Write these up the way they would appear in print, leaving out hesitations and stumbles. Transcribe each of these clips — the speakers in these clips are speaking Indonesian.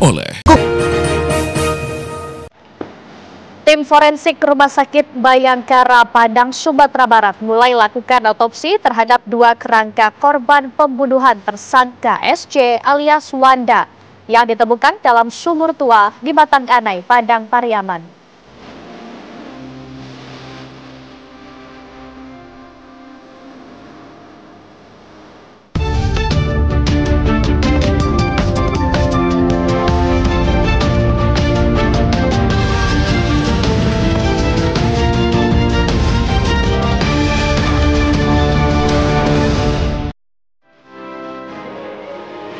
oleh Tim forensik Rumah Sakit Bayangkara Padang, Sumatera Barat mulai lakukan otopsi terhadap 2 kerangka korban pembunuhan tersangka SC alias Wanda yang ditemukan dalam sumur tua di Batang Anai, Padang Pariaman.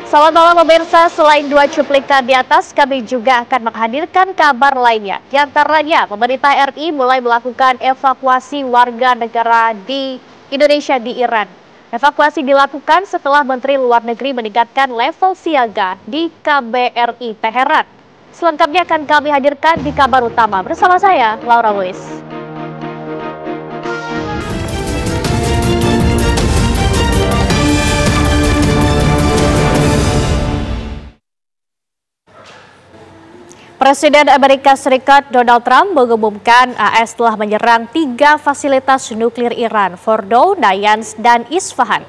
Selamat malam pemirsa, selain 2 cuplikan di atas, kami juga akan menghadirkan kabar lainnya. Di antaranya, pemerintah RI mulai melakukan evakuasi warga negara di Indonesia di Iran. Evakuasi dilakukan setelah Menteri Luar Negeri meningkatkan level siaga di KBRI Teheran. Selengkapnya akan kami hadirkan di kabar utama bersama saya, Laura Luis. Presiden Amerika Serikat Donald Trump mengumumkan AS telah menyerang 3 fasilitas nuklir Iran, Fordow, Nayanz, dan Isfahan.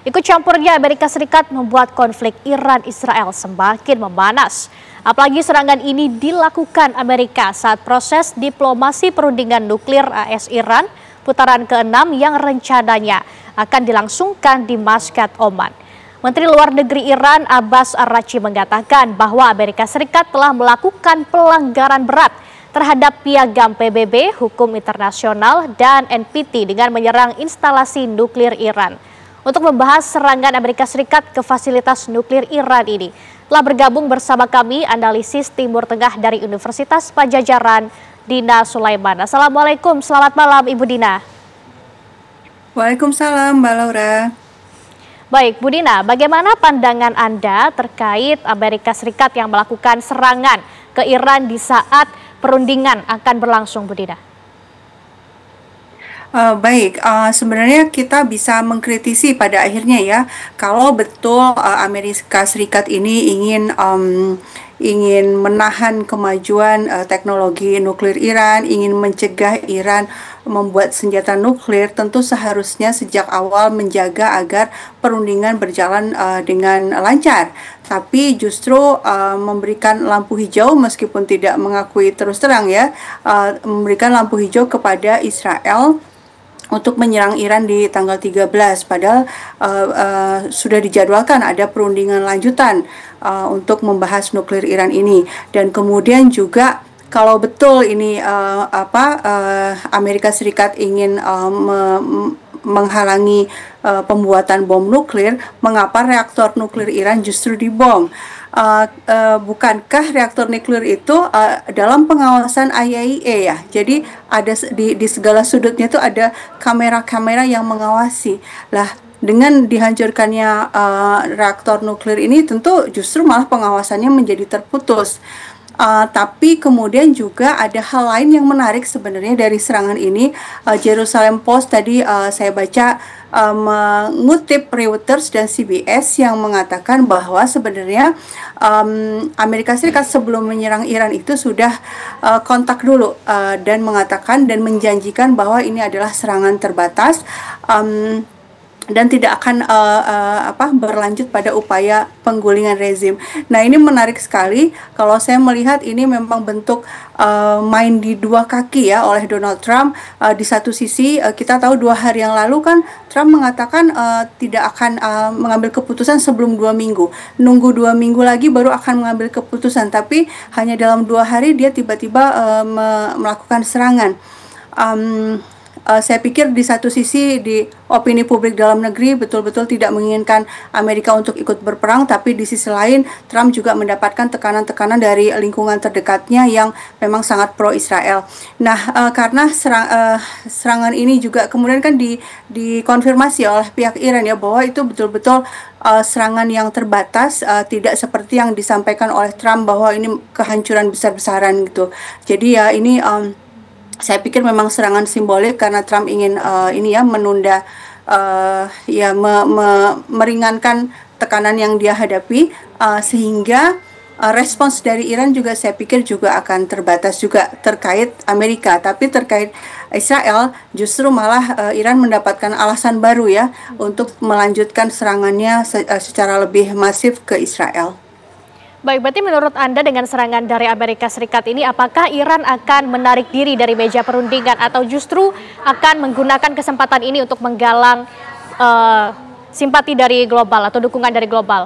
Ikut campurnya Amerika Serikat membuat konflik Iran-Israel semakin memanas. Apalagi serangan ini dilakukan Amerika saat proses diplomasi perundingan nuklir AS Iran putaran ke-6 yang rencananya akan dilangsungkan di Muscat, Oman. Menteri Luar Negeri Iran Abbas Araghchi mengatakan bahwa Amerika Serikat telah melakukan pelanggaran berat terhadap piagam PBB, hukum internasional, dan NPT dengan menyerang instalasi nuklir Iran. Untuk membahas serangan Amerika Serikat ke fasilitas nuklir Iran ini, telah bergabung bersama kami analisis Timur Tengah dari Universitas Padjadjaran, Dina Sulaiman. Assalamualaikum, selamat malam Ibu Dina. Waalaikumsalam Mbak Laura. Baik, Bu Dina, bagaimana pandangan Anda terkait Amerika Serikat yang melakukan serangan ke Iran di saat perundingan akan berlangsung, Bu Dina? Sebenarnya kita bisa mengkritisi pada akhirnya ya, kalau betul Amerika Serikat ini ingin menahan kemajuan teknologi nuklir Iran, ingin mencegah Iran membuat senjata nuklir, tentu seharusnya sejak awal menjaga agar perundingan berjalan dengan lancar. Tapi justru memberikan lampu hijau, meskipun tidak mengakui terus terang ya, memberikan lampu hijau kepada Israel untuk menyerang Iran di tanggal 13, padahal sudah dijadwalkan ada perundingan lanjutan untuk membahas nuklir Iran ini. Dan kemudian juga kalau betul ini Amerika Serikat ingin menghalangi pembuatan bom nuklir, mengapa reaktor nuklir Iran justru dibom? Bukankah reaktor nuklir itu dalam pengawasan IAEA ya? Jadi ada di segala sudutnya itu ada kamera-kamera yang mengawasi. Lah, dengan dihancurkannya reaktor nuklir ini tentu justru malah pengawasannya menjadi terputus. Tapi kemudian juga ada hal lain yang menarik sebenarnya dari serangan ini. Jerusalem Post tadi saya baca mengutip Reuters dan CBS yang mengatakan bahwa sebenarnya Amerika Serikat sebelum menyerang Iran itu sudah kontak dulu dan mengatakan dan menjanjikan bahwa ini adalah serangan terbatas dan tidak akan berlanjut pada upaya penggulingan rezim. Nah, ini menarik sekali kalau saya melihat ini memang bentuk main di 2 kaki ya oleh Donald Trump. Di satu sisi kita tahu 2 hari yang lalu kan Trump mengatakan tidak akan mengambil keputusan sebelum 2 minggu. Nunggu 2 minggu lagi baru akan mengambil keputusan, tapi hanya dalam 2 hari dia tiba-tiba melakukan serangan. Saya pikir di satu sisi di opini publik dalam negeri betul-betul tidak menginginkan Amerika untuk ikut berperang, tapi di sisi lain Trump juga mendapatkan tekanan-tekanan dari lingkungan terdekatnya yang memang sangat pro-Israel. Nah, karena serangan ini juga kemudian kan dikonfirmasi oleh pihak Iran ya, bahwa itu betul-betul serangan yang terbatas, tidak seperti yang disampaikan oleh Trump bahwa ini kehancuran besar-besaran gitu. Jadi ya ini saya pikir memang serangan simbolik karena Trump ingin menunda meringankan tekanan yang dia hadapi, sehingga respons dari Iran juga saya pikir juga akan terbatas juga terkait Amerika, tapi terkait Israel justru malah Iran mendapatkan alasan baru ya untuk melanjutkan serangannya secara lebih masif ke Israel. Baik, berarti menurut Anda dengan serangan dari Amerika Serikat ini, apakah Iran akan menarik diri dari meja perundingan atau justru akan menggunakan kesempatan ini untuk menggalang simpati dari global atau dukungan dari global?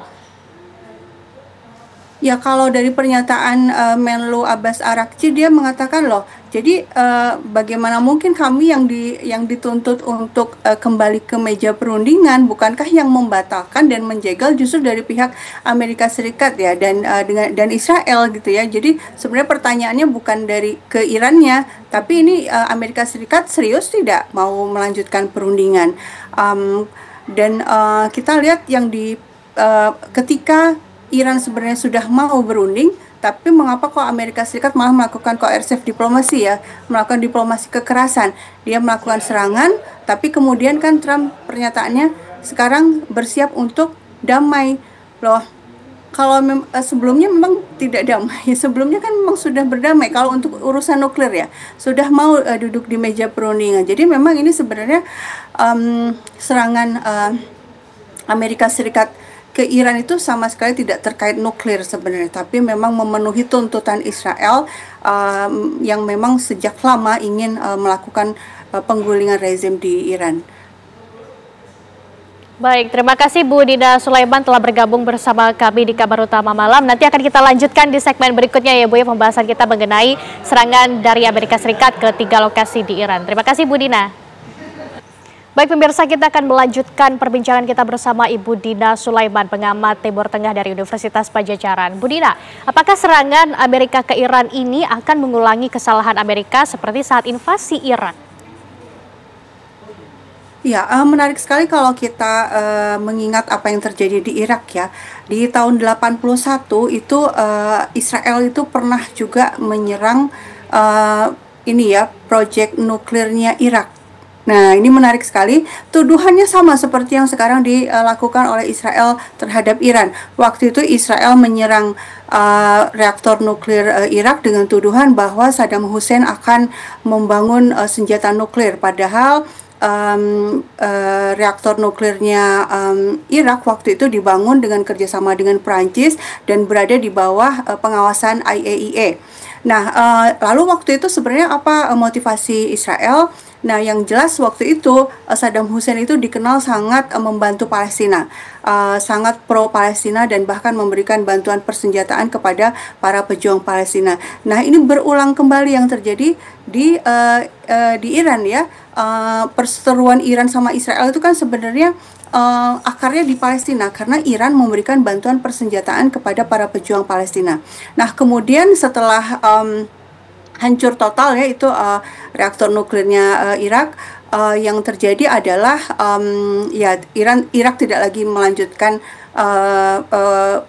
Ya, kalau dari pernyataan Menlu Abbas Araghchi, dia mengatakan loh, jadi bagaimana mungkin kami yang dituntut untuk kembali ke meja perundingan, bukankah yang membatalkan dan menjegal justru dari pihak Amerika Serikat ya dan Israel gitu ya. Jadi sebenarnya pertanyaannya bukan dari ke Irannya, tapi ini Amerika Serikat serius tidak mau melanjutkan perundingan. Dan kita lihat yang ketika Iran sebenarnya sudah mau berunding, tapi mengapa kok Amerika Serikat malah melakukan koersif diplomasi ya, melakukan diplomasi kekerasan. Dia melakukan serangan, tapi kemudian kan Trump pernyataannya sekarang bersiap untuk damai. Loh, kalau sebelumnya memang tidak damai, sebelumnya kan memang sudah berdamai. Kalau untuk urusan nuklir ya, sudah mau duduk di meja perundingan. Jadi memang ini sebenarnya serangan Amerika Serikat ke Iran itu sama sekali tidak terkait nuklir sebenarnya, tapi memang memenuhi tuntutan Israel yang memang sejak lama ingin melakukan penggulingan rezim di Iran. Baik, terima kasih Bu Dina Sulaiman telah bergabung bersama kami di Kabar Utama Malam. Nanti akan kita lanjutkan di segmen berikutnya ya Bu ya, pembahasan kita mengenai serangan dari Amerika Serikat ke 3 lokasi di Iran. Terima kasih Bu Dina. Baik pemirsa, kita akan melanjutkan perbincangan kita bersama Ibu Dina Sulaiman, pengamat Timur Tengah dari Universitas Padjadjaran. Bu Dina, apakah serangan Amerika ke Iran ini akan mengulangi kesalahan Amerika seperti saat invasi Iran? Ya, menarik sekali kalau kita mengingat apa yang terjadi di Irak ya. Di tahun 81 itu Israel itu pernah juga menyerang proyek nuklirnya Irak. Nah, ini menarik sekali. Tuduhannya sama seperti yang sekarang dilakukan oleh Israel terhadap Iran. Waktu itu Israel menyerang reaktor nuklir Irak dengan tuduhan bahwa Saddam Hussein akan membangun senjata nuklir. Padahal reaktor nuklirnya Irak waktu itu dibangun dengan kerjasama dengan Prancis dan berada di bawah pengawasan IAEA. Nah, lalu waktu itu sebenarnya apa motivasi Israel? Nah, yang jelas waktu itu Saddam Hussein itu dikenal sangat membantu Palestina, sangat pro-Palestina dan bahkan memberikan bantuan persenjataan kepada para pejuang Palestina. Nah, ini berulang kembali yang terjadi di Iran ya. Perseteruan Iran sama Israel itu kan sebenarnya akarnya di Palestina karena Iran memberikan bantuan persenjataan kepada para pejuang Palestina. Nah, kemudian setelah hancur total ya itu reaktor nuklirnya Irak, yang terjadi adalah Irak tidak lagi melanjutkan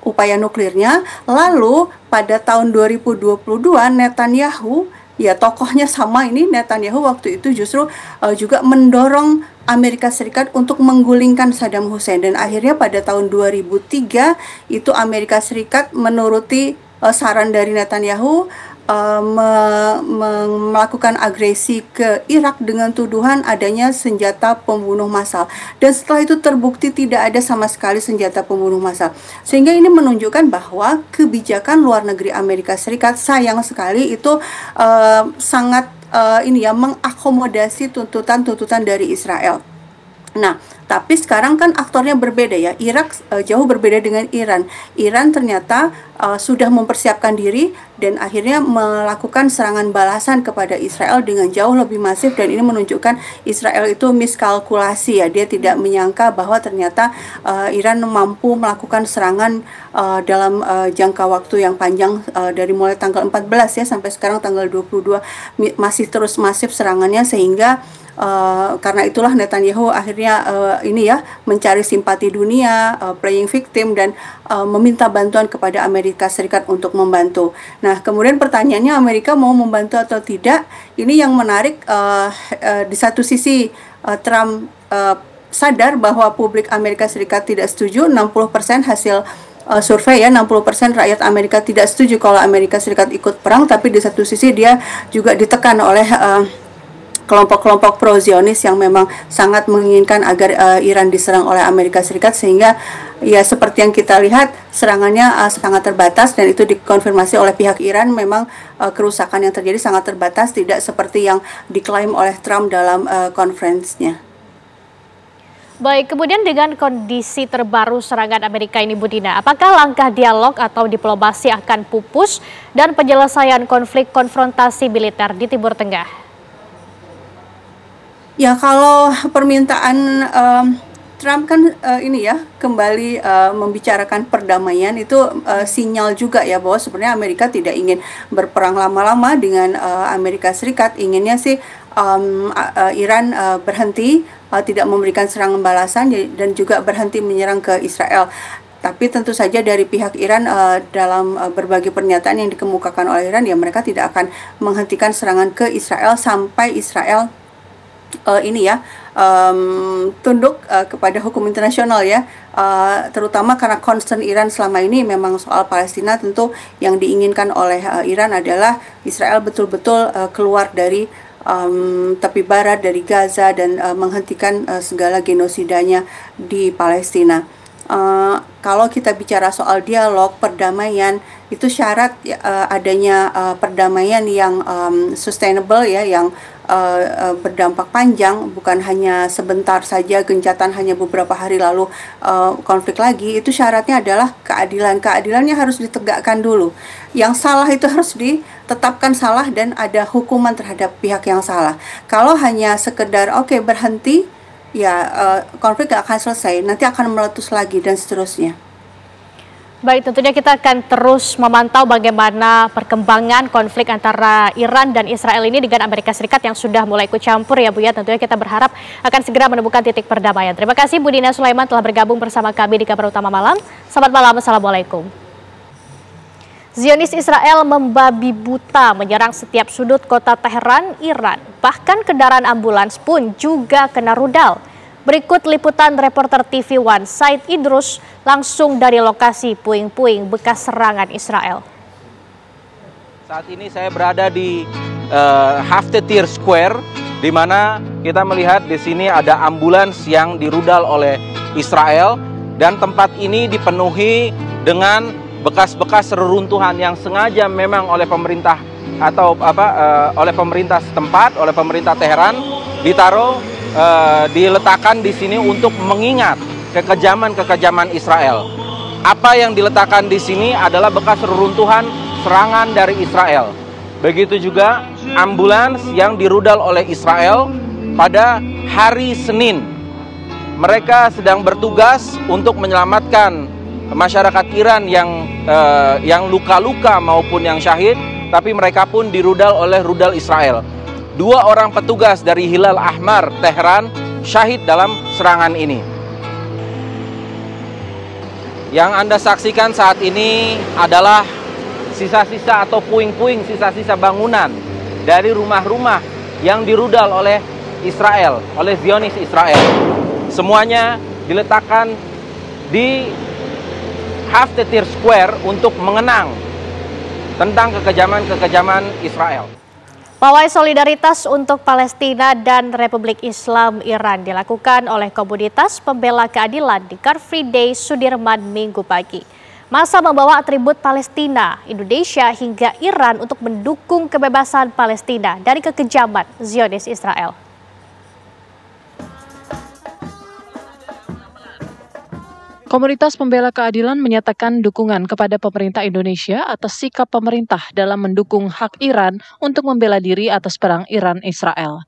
upaya nuklirnya. Lalu pada tahun 2022 Netanyahu, ya tokohnya sama ini, Netanyahu waktu itu justru juga mendorong Amerika Serikat untuk menggulingkan Saddam Hussein, dan akhirnya pada tahun 2003 itu Amerika Serikat menuruti saran dari Netanyahu melakukan agresi ke Irak dengan tuduhan adanya senjata pembunuh massal, dan setelah itu terbukti tidak ada sama sekali senjata pembunuh massal. Sehingga ini menunjukkan bahwa kebijakan luar negeri Amerika Serikat sayang sekali itu sangat mengakomodasi tuntutan-tuntutan dari Israel. Nah, tapi sekarang kan aktornya berbeda ya. Irak jauh berbeda dengan Iran. Iran ternyata sudah mempersiapkan diri dan akhirnya melakukan serangan balasan kepada Israel dengan jauh lebih masif, dan ini menunjukkan Israel itu miskalkulasi ya. Dia tidak menyangka bahwa ternyata Iran mampu melakukan serangan dalam jangka waktu yang panjang, dari mulai tanggal 14 ya sampai sekarang tanggal 22 masih terus masif serangannya, sehingga karena itulah Netanyahu akhirnya mencari simpati dunia, playing victim, dan meminta bantuan kepada Amerika Serikat untuk membantu. Nah, kemudian pertanyaannya Amerika mau membantu atau tidak? Ini yang menarik. Di satu sisi Trump sadar bahwa publik Amerika Serikat tidak setuju. 60% hasil survei ya, 60% rakyat Amerika tidak setuju kalau Amerika Serikat ikut perang, tapi di satu sisi dia juga ditekan oleh kelompok-kelompok pro-Zionis yang memang sangat menginginkan agar Iran diserang oleh Amerika Serikat, sehingga ya seperti yang kita lihat serangannya sangat terbatas, dan itu dikonfirmasi oleh pihak Iran. Memang kerusakan yang terjadi sangat terbatas, tidak seperti yang diklaim oleh Trump dalam konferensinya. Baik, kemudian dengan kondisi terbaru serangan Amerika ini, Bu Dina, apakah langkah dialog atau diplomasi akan pupus dan penyelesaian konflik konfrontasi militer di Timur Tengah? Ya, kalau permintaan Trump kan ini ya, kembali membicarakan perdamaian, itu sinyal juga ya bahwa sebenarnya Amerika tidak ingin berperang lama-lama dengan Amerika Serikat. Inginnya sih Iran berhenti, tidak memberikan serangan balasan, dan juga berhenti menyerang ke Israel. Tapi tentu saja dari pihak Iran dalam berbagai pernyataan yang dikemukakan oleh Iran, ya mereka tidak akan menghentikan serangan ke Israel sampai Israel tunduk kepada hukum internasional ya, terutama karena concern Iran selama ini memang soal Palestina. Tentu yang diinginkan oleh Iran adalah Israel betul-betul keluar dari tepi barat, dari Gaza, dan menghentikan segala genosidanya di Palestina. Kalau kita bicara soal dialog, perdamaian, itu syarat adanya perdamaian yang sustainable ya, yang berdampak panjang, bukan hanya sebentar saja gencatan hanya beberapa hari lalu konflik lagi. Itu syaratnya adalah keadilan. Keadilannya harus ditegakkan dulu. Yang salah itu harus ditetapkan salah dan ada hukuman terhadap pihak yang salah. Kalau hanya sekedar berhenti, ya konflik gak akan selesai, nanti akan meletus lagi dan seterusnya. Baik, tentunya kita akan terus memantau bagaimana perkembangan konflik antara Iran dan Israel ini dengan Amerika Serikat yang sudah mulai ikut campur ya Bu ya. Tentunya kita berharap akan segera menemukan titik perdamaian. Terima kasih Bu Dina Sulaiman telah bergabung bersama kami di Kabar Utama Malam. Selamat malam, Assalamualaikum. Zionis Israel membabi buta menyerang setiap sudut kota Teheran, Iran. Bahkan kendaraan ambulans pun juga kena rudal. Berikut liputan reporter TV One Said Idrus langsung dari lokasi puing-puing bekas serangan Israel. Saat ini saya berada di Haftetir Square, di mana kita melihat di sini ada ambulans yang dirudal oleh Israel, dan tempat ini dipenuhi dengan bekas-bekas reruntuhan yang sengaja memang oleh pemerintah atau oleh pemerintah setempat, oleh pemerintah Teheran ditaruh diletakkan di sini untuk mengingat kekejaman Israel. Apa yang diletakkan di sini adalah bekas reruntuhan serangan dari Israel. Begitu juga ambulans yang dirudal oleh Israel pada hari Senin. Mereka sedang bertugas untuk menyelamatkan masyarakat Iran yang luka-luka maupun yang syahid, tapi mereka pun dirudal oleh rudal Israel. 2 orang petugas dari Hilal Ahmar Tehran syahid dalam serangan ini. Yang Anda saksikan saat ini adalah sisa-sisa atau puing-puing, sisa-sisa bangunan dari rumah-rumah yang dirudal oleh Israel, oleh Zionis Israel. Semuanya diletakkan di Haftetir Square untuk mengenang tentang kekejaman Israel. Pawai solidaritas untuk Palestina dan Republik Islam Iran dilakukan oleh komunitas pembela keadilan di Car Free Day Sudirman Minggu pagi. Massa membawa atribut Palestina, Indonesia hingga Iran untuk mendukung kebebasan Palestina dari kekejaman Zionis Israel. Komunitas pembela keadilan menyatakan dukungan kepada pemerintah Indonesia atas sikap pemerintah dalam mendukung hak Iran untuk membela diri atas perang Iran-Israel.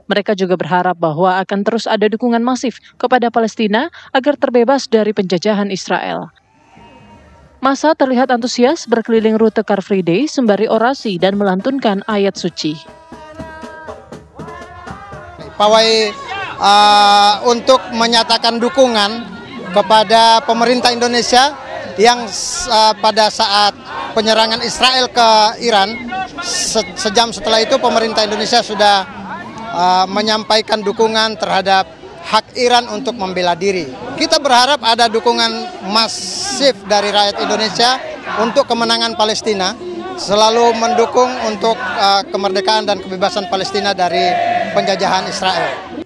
Mereka juga berharap bahwa akan terus ada dukungan masif kepada Palestina agar terbebas dari penjajahan Israel. Massa terlihat antusias berkeliling rute Car Free Day sembari orasi dan melantunkan ayat suci. Pawai untuk menyatakan dukungan kepada pemerintah Indonesia yang pada saat penyerangan Israel ke Iran, sejam setelah itu pemerintah Indonesia sudah menyampaikan dukungan terhadap hak Iran untuk membela diri. Kita berharap ada dukungan masif dari rakyat Indonesia untuk kemenangan Palestina, selalu mendukung untuk kemerdekaan dan kebebasan Palestina dari penjajahan Israel.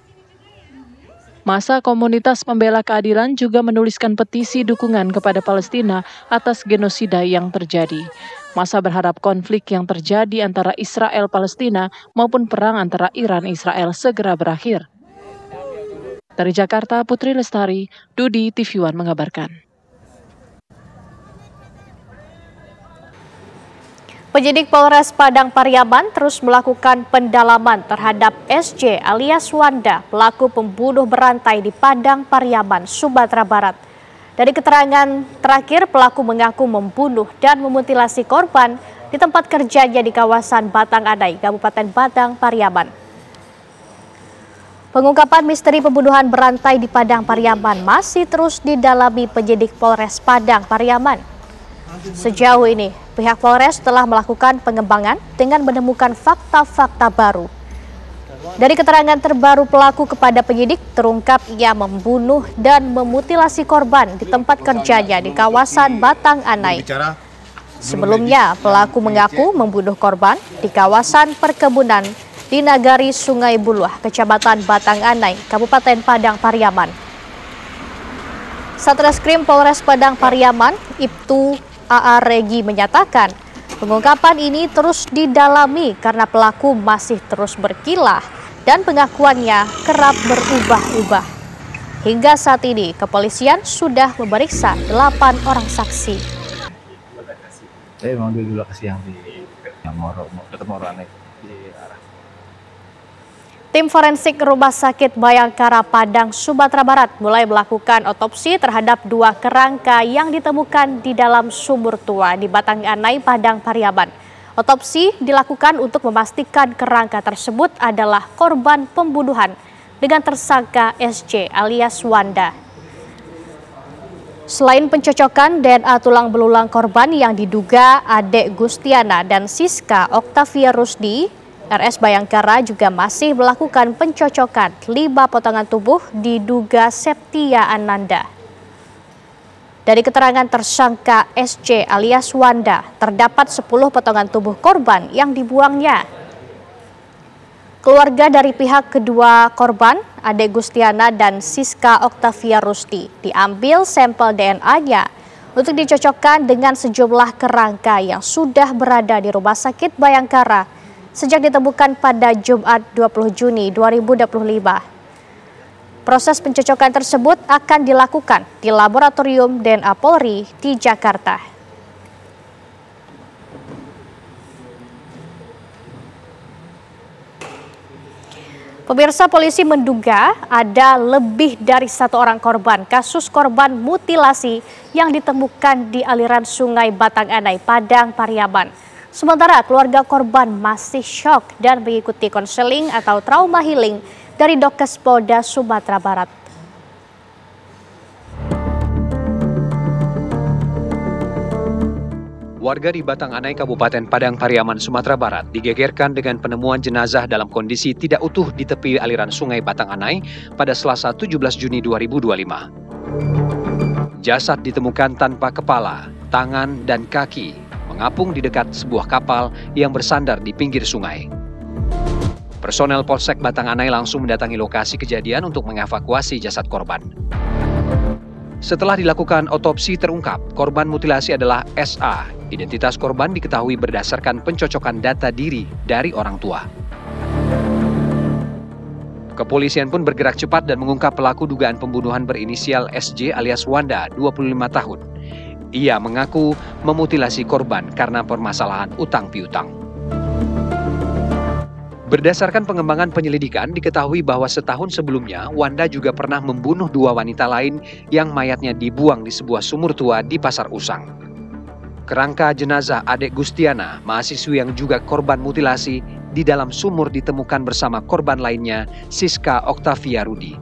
Masa komunitas pembela keadilan juga menuliskan petisi dukungan kepada Palestina atas genosida yang terjadi. Masa berharap konflik yang terjadi antara Israel-Palestina maupun perang antara Iran-Israel segera berakhir. Dari Jakarta, Putri Lestari, Dudi TV One mengabarkan. Penyidik Polres Padang Pariaman terus melakukan pendalaman terhadap SJ alias Wanda, pelaku pembunuh berantai di Padang Pariaman, Sumatera Barat. Dari keterangan terakhir, pelaku mengaku membunuh dan memutilasi korban di tempat kerjanya di kawasan Batang Anai, Kabupaten Padang Pariaman. Pengungkapan misteri pembunuhan berantai di Padang Pariaman masih terus didalami penyidik Polres Padang Pariaman. Sejauh ini, pihak Polres telah melakukan pengembangan dengan menemukan fakta-fakta baru. Dari keterangan terbaru pelaku kepada penyidik, terungkap ia membunuh dan memutilasi korban di tempat kerjanya di kawasan Batang Anai. Sebelumnya, pelaku mengaku membunuh korban di kawasan perkebunan di Nagari Sungai Buluah, Kecamatan Batang Anai, Kabupaten Padang Pariaman. Satreskrim Polres Padang Pariaman, Ibtu A.A. Regi menyatakan, pengungkapan ini terus didalami karena pelaku masih terus berkilah dan pengakuannya kerap berubah-ubah. Hingga saat ini, kepolisian sudah memeriksa 8 orang saksi. Saya memang dulu lokasi yang di Moro, dekat Moro Anai di arah. Tim forensik Rumah Sakit Bayangkara Padang, Sumatera Barat mulai melakukan otopsi terhadap 2 kerangka yang ditemukan di dalam sumur tua di Batang Anai, Padang Pariaman. Otopsi dilakukan untuk memastikan kerangka tersebut adalah korban pembunuhan dengan tersangka SJ alias Wanda. Selain pencocokan DNA tulang belulang korban yang diduga Adek Gustiana dan Siska Oktavia Rusdi, RS Bayangkara juga masih melakukan pencocokan 5 potongan tubuh diduga Septia Ananda. Dari keterangan tersangka SJ alias Wanda, terdapat 10 potongan tubuh korban yang dibuangnya. Keluarga dari pihak kedua korban, Adek Gustiana dan Siska Oktavia Rusdi, diambil sampel DNA-nya untuk dicocokkan dengan sejumlah kerangka yang sudah berada di Rumah Sakit Bayangkara sejak ditemukan pada Jumat 20 Juni 2025. Proses pencocokan tersebut akan dilakukan di Laboratorium DNA Polri di Jakarta. Pemirsa, polisi menduga ada lebih dari 1 orang korban kasus korban mutilasi yang ditemukan di aliran Sungai Batang Anai, Padang Pariaman. Sementara keluarga korban masih syok dan mengikuti konseling atau trauma healing dari Dokes Polda Sumatera Barat. Warga di Batang Anai, Kabupaten Padang Pariaman, Sumatera Barat digegerkan dengan penemuan jenazah dalam kondisi tidak utuh di tepi aliran Sungai Batang Anai pada Selasa 17 Juni 2025. Jasad ditemukan tanpa kepala, tangan, dan kaki, mengapung di dekat sebuah kapal yang bersandar di pinggir sungai. Personel Polsek Batang Anai langsung mendatangi lokasi kejadian untuk mengevakuasi jasad korban. Setelah dilakukan otopsi terungkap, korban mutilasi adalah SA. Identitas korban diketahui berdasarkan pencocokan data diri dari orang tua. Kepolisian pun bergerak cepat dan mengungkap pelaku dugaan pembunuhan berinisial SJ alias Wanda, 25 tahun. Ia mengaku memutilasi korban karena permasalahan utang piutang. Berdasarkan pengembangan penyelidikan, diketahui bahwa setahun sebelumnya Wanda juga pernah membunuh 2 wanita lain yang mayatnya dibuang di sebuah sumur tua di Pasar Usang. Kerangka jenazah Adek Gustiana, mahasiswi yang juga korban mutilasi, di dalam sumur ditemukan bersama korban lainnya, Siska Oktavia Rudi.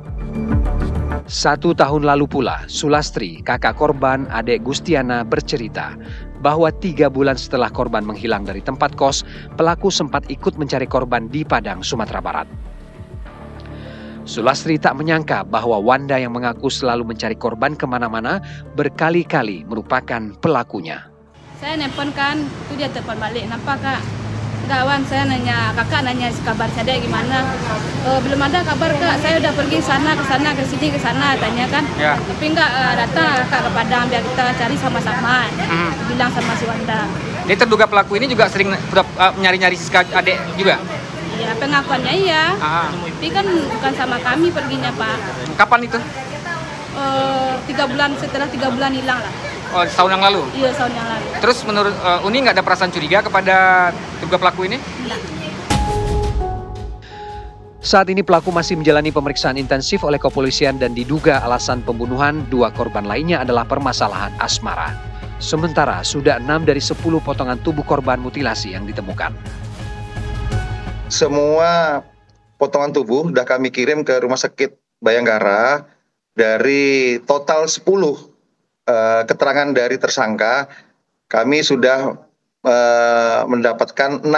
1 tahun lalu pula, Sulastri, kakak korban Adek Gustiana, bercerita bahwa 3 bulan setelah korban menghilang dari tempat kos, pelaku sempat ikut mencari korban di Padang, Sumatera Barat. Sulastri tak menyangka bahwa Wanda yang mengaku selalu mencari korban kemana-mana berkali-kali merupakan pelakunya. Saya nelpon kan, itu dia telepon balik. Kenapa kak? Enggak Wan, saya kakak nanya kabar saya gimana. Belum ada kabar kak, saya udah pergi sana ke sini ke sana tanya kan. Ya. Tapi enggak datang kak ke Padang biar kita cari sama-sama. Bilang sama si Wanda. Ini terduga pelaku ini juga sering nyari-nyari Siska adik juga? Iya, pengakuannya iya. Tapi kan bukan sama kami perginya Pak. Kapan itu? 3 bulan, setelah 3 bulan hilang lah. Oh, tahun yang lalu? Iya, tahun yang lalu. Terus menurut Uni nggak ada perasaan curiga kepada terduga pelaku ini? Enggak. Saat ini pelaku masih menjalani pemeriksaan intensif oleh kepolisian dan diduga alasan pembunuhan 2 korban lainnya adalah permasalahan asmara. Sementara sudah 6 dari 10 potongan tubuh korban mutilasi yang ditemukan. Semua potongan tubuh sudah kami kirim ke Rumah Sakit Bayangkara. Dari total 10 keterangan dari tersangka, kami sudah mendapatkan 6.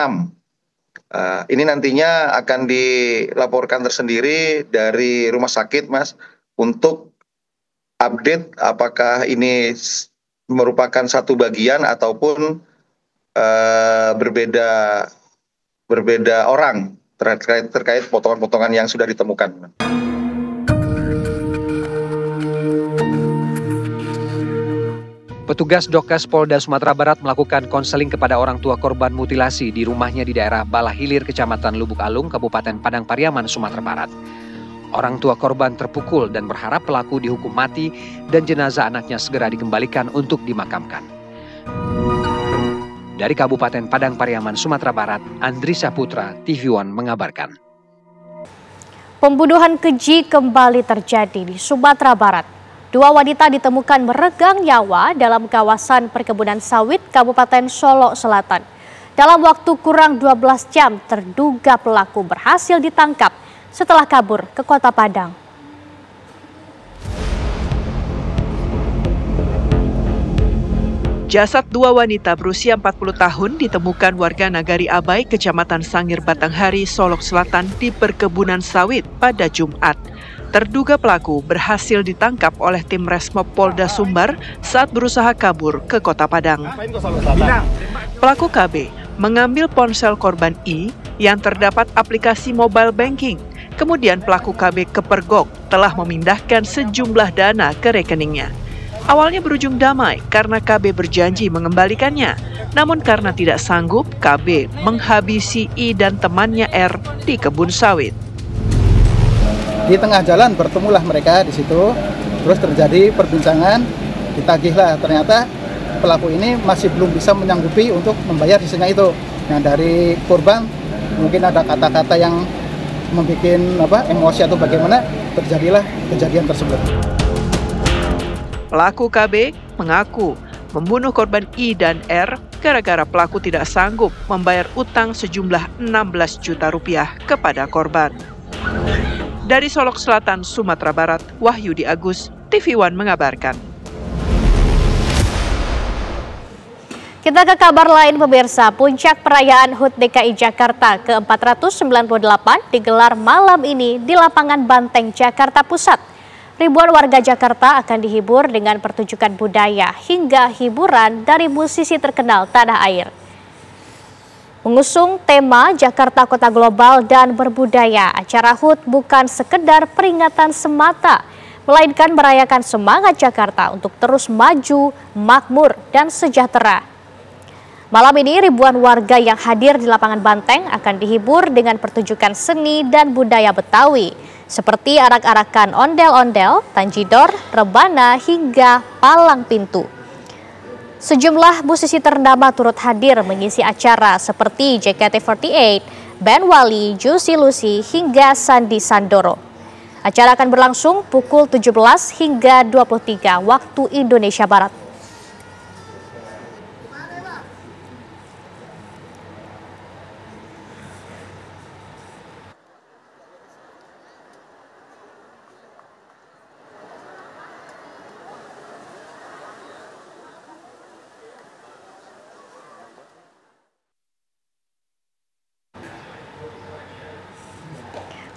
Ini nantinya akan dilaporkan tersendiri dari rumah sakit, Mas, untuk update apakah ini merupakan satu bagian ataupun berbeda orang terkait potongan-potongan yang sudah ditemukan. Petugas Dokes Polda Sumatera Barat melakukan konseling kepada orang tua korban mutilasi di rumahnya di daerah Balahilir, Kecamatan Lubuk Alung, Kabupaten Padang Pariaman, Sumatera Barat. Orang tua korban terpukul dan berharap pelaku dihukum mati dan jenazah anaknya segera dikembalikan untuk dimakamkan. Dari Kabupaten Padang Pariaman, Sumatera Barat, Andri Saputra, TV One mengabarkan. Pembunuhan keji kembali terjadi di Sumatera Barat. 2 wanita ditemukan meregang nyawa dalam kawasan perkebunan sawit Kabupaten Solok Selatan. Dalam waktu kurang 12 jam, terduga pelaku berhasil ditangkap setelah kabur ke Kota Padang. Jasad 2 wanita berusia 40 tahun ditemukan warga Nagari Abai, Kecamatan Sangir Batanghari, Solok Selatan di perkebunan sawit pada Jumat. Terduga pelaku berhasil ditangkap oleh tim Resmob Polda Sumbar saat berusaha kabur ke Kota Padang. Pelaku KB mengambil ponsel korban I yang terdapat aplikasi mobile banking. Kemudian pelaku KB kepergok telah memindahkan sejumlah dana ke rekeningnya. Awalnya berujung damai karena KB berjanji mengembalikannya. Namun karena tidak sanggup, KB menghabisi I dan temannya R di kebun sawit. Di tengah jalan bertemulah mereka di situ, terus terjadi perbincangan, ditagihlah. Ternyata pelaku ini masih belum bisa menyanggupi untuk membayar sisanya itu. Nah, dari korban mungkin ada kata-kata yang membuat emosi atau bagaimana, terjadilah kejadian tersebut. Pelaku KB mengaku membunuh korban I dan R gara-gara pelaku tidak sanggup membayar utang sejumlah 16 juta rupiah kepada korban. Dari Solok Selatan, Sumatera Barat, Wahyudi Agus, TV One mengabarkan. Kita ke kabar lain pemirsa, puncak perayaan HUT DKI Jakarta ke-498 digelar malam ini di lapangan Banteng, Jakarta Pusat. Ribuan warga Jakarta akan dihibur dengan pertunjukan budaya hingga hiburan dari musisi terkenal tanah air. Mengusung tema Jakarta Kota Global dan Berbudaya, acara HUT bukan sekedar peringatan semata, melainkan merayakan semangat Jakarta untuk terus maju, makmur, dan sejahtera. Malam ini ribuan warga yang hadir di lapangan Banteng akan dihibur dengan pertunjukan seni dan budaya Betawi, seperti arak-arakan ondel-ondel, tanjidor, rebana, hingga palang pintu. Sejumlah musisi ternama turut hadir mengisi acara seperti JKT48, Ben Wali, Juicy Lucy, hingga Sandi Sandoro. Acara akan berlangsung pukul 17 hingga 23 waktu Indonesia Barat.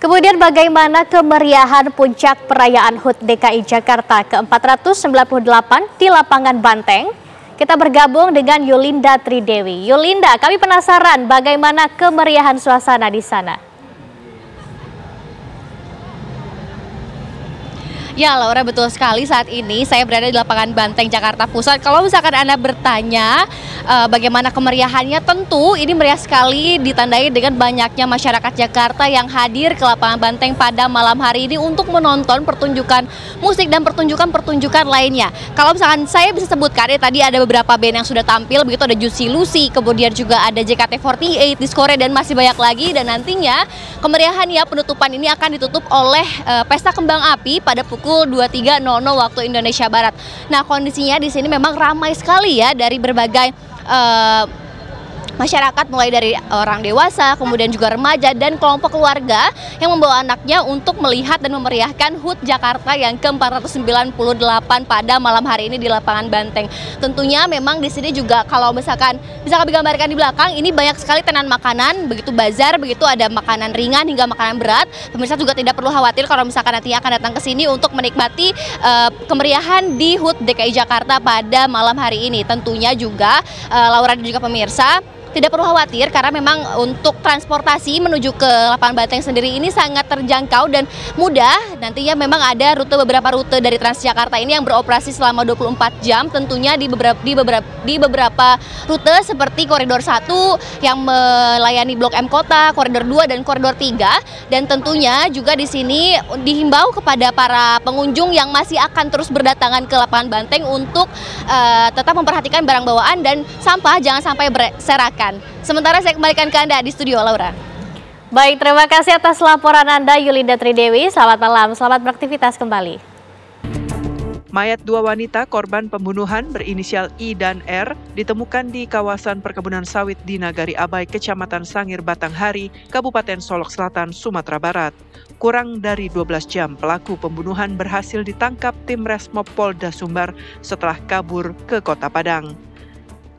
Kemudian bagaimana kemeriahan puncak perayaan HUT DKI Jakarta ke-498 di lapangan Banteng? Kita bergabung dengan Yulinda Tridewi. Yulinda, kami penasaran bagaimana kemeriahan suasana di sana. Ya Laura, betul sekali, saat ini saya berada di lapangan Banteng Jakarta Pusat. Kalau misalkan Anda bertanya bagaimana kemeriahannya, tentu ini meriah sekali ditandai dengan banyaknya masyarakat Jakarta yang hadir ke lapangan Banteng pada malam hari ini untuk menonton pertunjukan musik dan pertunjukan lainnya. Kalau misalkan saya bisa sebutkan, tadi ada beberapa band yang sudah tampil, begitu ada Juicy Lucy, kemudian juga ada JKT48, Diskore, dan masih banyak lagi. Dan nantinya kemeriahan penutupan ini akan ditutup oleh pesta kembang api pada pukul 23.00 waktu Indonesia Barat. Nah, kondisinya di sini memang ramai sekali ya, dari berbagai masyarakat, mulai dari orang dewasa, kemudian juga remaja dan kelompok keluarga yang membawa anaknya untuk melihat dan memeriahkan HUT Jakarta yang ke-498 pada malam hari ini di lapangan Banteng. Tentunya memang di sini juga kalau misalkan bisa kami gambarkan di belakang, ini banyak sekali tenan makanan, begitu bazar, begitu ada makanan ringan hingga makanan berat. Pemirsa juga tidak perlu khawatir kalau misalkan nantinya akan datang ke sini untuk menikmati kemeriahan di HUT DKI Jakarta pada malam hari ini. Tentunya juga Laura dan juga pemirsa tidak perlu khawatir karena memang untuk transportasi menuju ke lapangan Banteng sendiri ini sangat terjangkau dan mudah. Nantinya memang ada beberapa rute dari Transjakarta ini yang beroperasi selama 24 jam. Tentunya di beberapa rute seperti koridor 1 yang melayani Blok M Kota, koridor 2 dan koridor 3. Dan tentunya juga di sini dihimbau kepada para pengunjung yang masih akan terus berdatangan ke lapangan Banteng untuk tetap memperhatikan barang bawaan dan sampah jangan sampai berserakan. Sementara saya kembalikan ke Anda di studio, Laura. Baik, terima kasih atas laporan Anda, Yulinda Tridewi. Selamat malam, selamat beraktivitas kembali. Mayat dua wanita korban pembunuhan berinisial I dan R ditemukan di kawasan perkebunan sawit di Nagari Abai, Kecamatan Sangir Batanghari, Kabupaten Solok Selatan, Sumatera Barat. Kurang dari 12 jam pelaku pembunuhan berhasil ditangkap tim Resmob Polda Sumbar setelah kabur ke Kota Padang.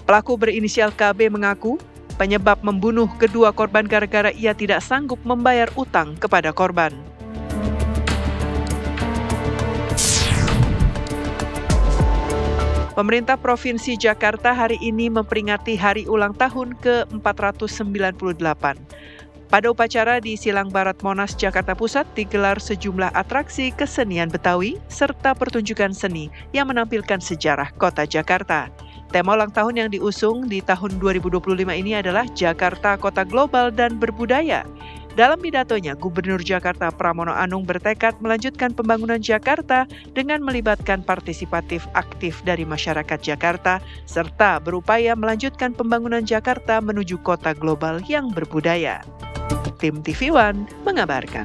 Pelaku berinisial KB mengaku penyebab membunuh kedua korban gara-gara ia tidak sanggup membayar utang kepada korban. Pemerintah Provinsi Jakarta hari ini memperingati hari ulang tahun ke-498. Pada upacara di Silang Barat Monas, Jakarta Pusat digelar sejumlah atraksi kesenian Betawi serta pertunjukan seni yang menampilkan sejarah kota Jakarta. Tema ulang tahun yang diusung di tahun 2025 ini adalah Jakarta Kota Global dan Berbudaya. Dalam pidatonya, Gubernur Jakarta Pramono Anung bertekad melanjutkan pembangunan Jakarta dengan melibatkan partisipatif aktif dari masyarakat Jakarta, serta berupaya melanjutkan pembangunan Jakarta menuju kota global yang berbudaya. Tim TV One mengabarkan.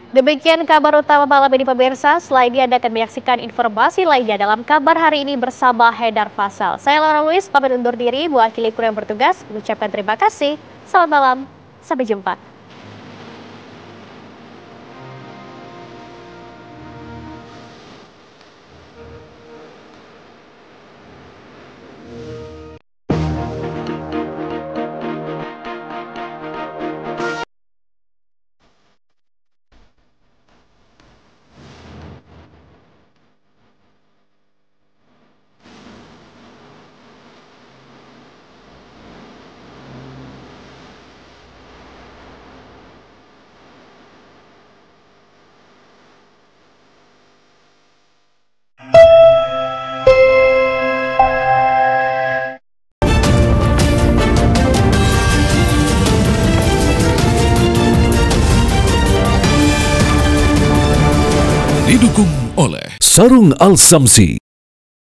Demikian kabar utama malam ini pemirsa. Setelah ini Anda akan menyaksikan informasi lainnya dalam kabar hari ini bersama Haidar Fasal. Saya Laura Luis, pamit undur diri, mewakili kru yang bertugas, mengucapkan terima kasih. Selamat malam, sampai jumpa. Didukung oleh Sarung Al Samsi.